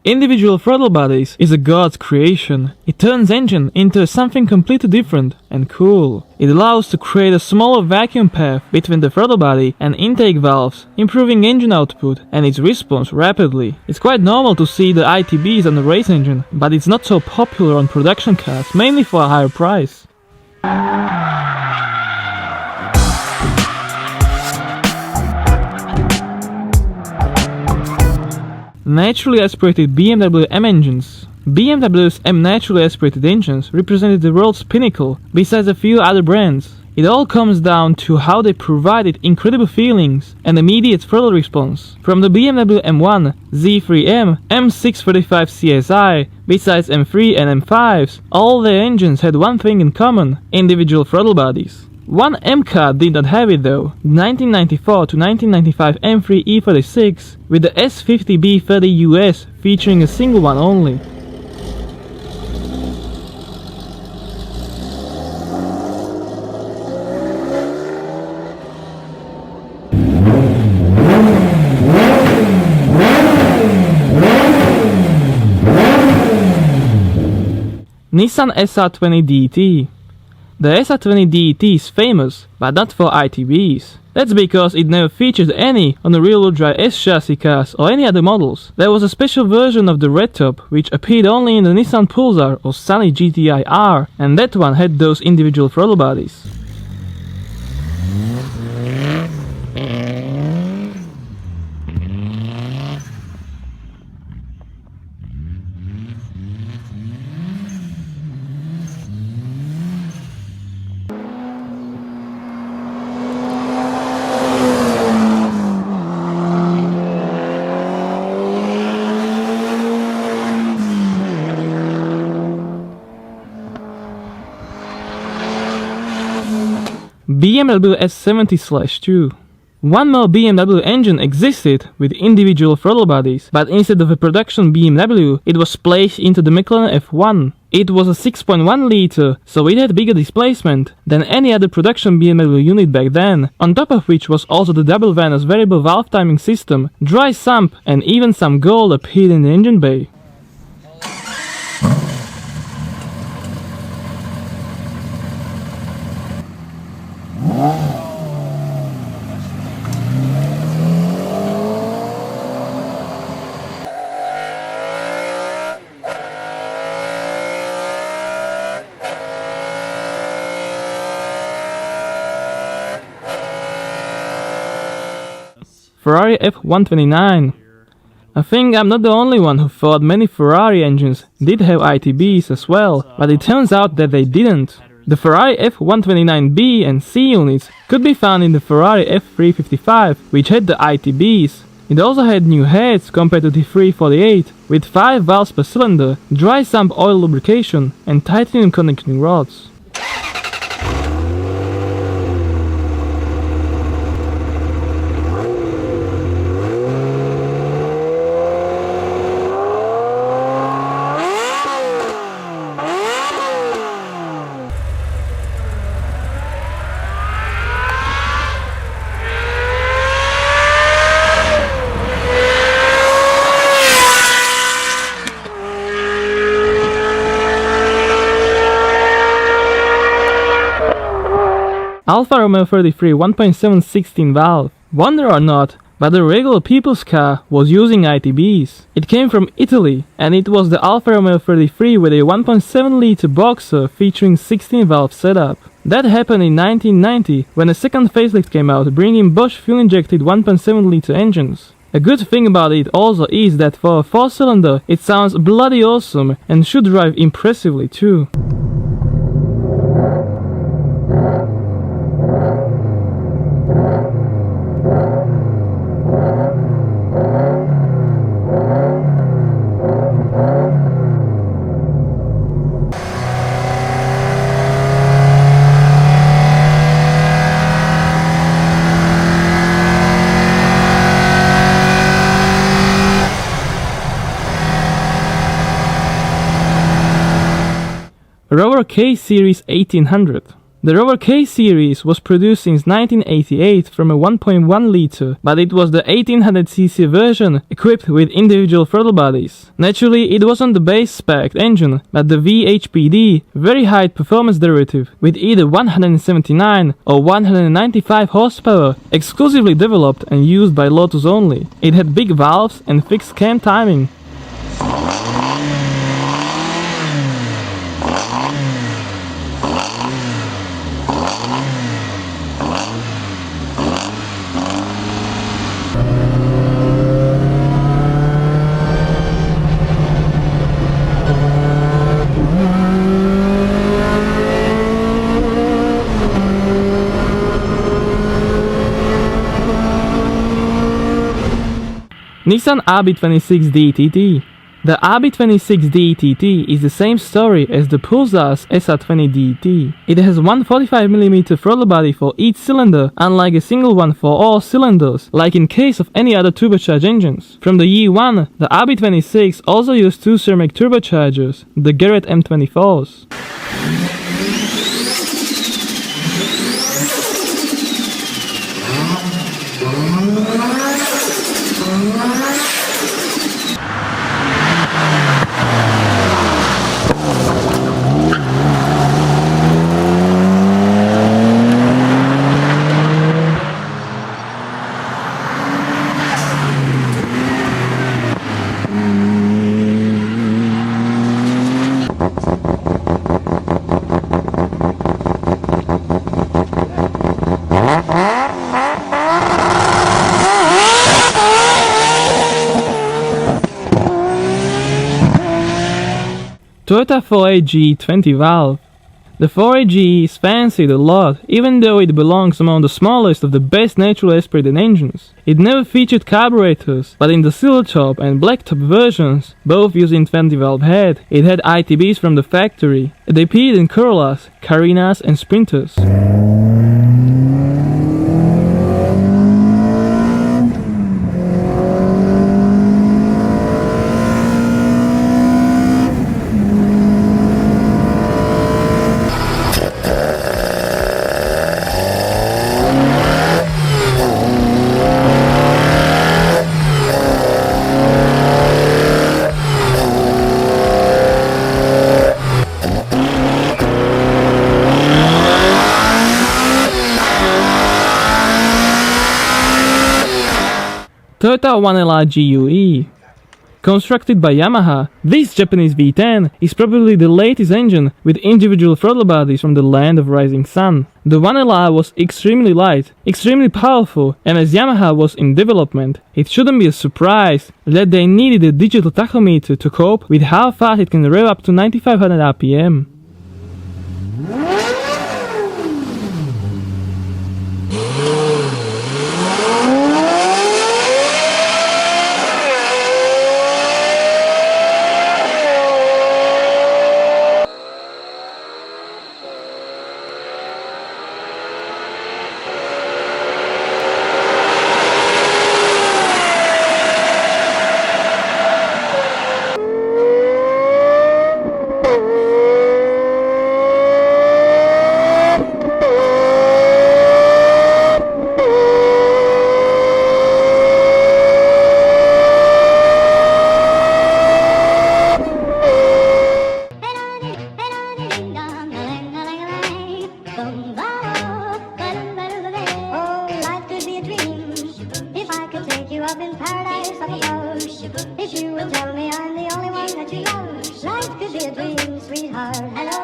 Individual throttle bodies is a god's creation. It turns engine into something completely different and cool. It allows to create a smaller vacuum path between the throttle body and intake valves, improving engine output and its response rapidly. It's quite normal to see the ITBs on the race engine, but it's not so popular on production cars, mainly for a higher price. Naturally aspirated BMW M engines. BMW's M naturally aspirated engines represented the world's pinnacle, besides a few other brands. It all comes down to how they provided incredible feelings and immediate throttle response. From the BMW M1, Z3M, M635 CSI, besides M3 and M5s, all their engines had one thing in common: individual throttle bodies. One M car did not have it though, 1994 to 1995 M3 E36, with the S50B30 US featuring a single one only. Nissan SR20 DET. The SR20 DET is famous, but not for ITBs. That's because it never featured any on the rear-wheel drive S-chassis cars or any other models. There was a special version of the red top which appeared only in the Nissan Pulsar or Sunny GTI-R, and that one had those individual throttle bodies. BMW S70/2. One more BMW engine existed with individual throttle bodies, but instead of a production BMW, it was placed into the McLaren F1. It was a 6.1 liter, so it had bigger displacement than any other production BMW unit back then, on top of which was also the double Vanos variable valve timing system, dry sump, and even some gold appeared in the engine bay. Ferrari F159. I think I'm not the only one who thought many Ferrari engines did have ITBs as well, but it turns out that they didn't. The Ferrari F129B and C units could be found in the Ferrari F355, which had the ITBs. It also had new heads compared to the 348, with 5 valves per cylinder, dry sump oil lubrication, and titanium connecting rods. Alfa Romeo 33 1.7 16 valve. Wonder or not, but the regular people's car was using ITBs. It came from Italy, and it was the Alfa Romeo 33 with a 1.7 liter boxer featuring 16 valve setup. That happened in 1990 when a second facelift came out, bringing Bosch fuel-injected 1.7 liter engines. A good thing about it also is that for a 4-cylinder it sounds bloody awesome and should drive impressively too. Rover K Series 1800. The Rover K series was produced since 1988 from a 1.1 liter, but it was the 1800cc version equipped with individual throttle bodies. Naturally, it wasn't the base spec engine, but the VHPD, very high performance derivative, with either 179 or 195 horsepower, exclusively developed and used by Lotus only. It had big valves and fixed cam timing. Nissan RB26 DTT. The RB26 DTT is the same story as the Pulsar's SR20 DT. It has one 45mm throttle body for each cylinder, unlike a single one for all cylinders, like in case of any other turbocharged engines. From the year 1, the RB26 also used two ceramic turbochargers, the Garrett M24s. Toyota 4AG 20 valve. The 4AG is fancied a lot, even though it belongs among the smallest of the best naturally aspirated engines. It never featured carburetors, but in the silver top and black top versions, both using 20 valve head, it had ITBs from the factory. They appeared in Corollas, Carinas and Sprinters. Toyota 1LR GUE. Constructed by Yamaha, this Japanese V10 is probably the latest engine with individual throttle bodies from the land of rising sun. The 1LR was extremely light, extremely powerful, and as Yamaha was in development, it shouldn't be a surprise that they needed a digital tachometer to cope with how fast it can rev up to 9500 RPM. Up in paradise, I suppose. If you would tell me I'm the only one that you love, life could be a dream, sweetheart. Hello.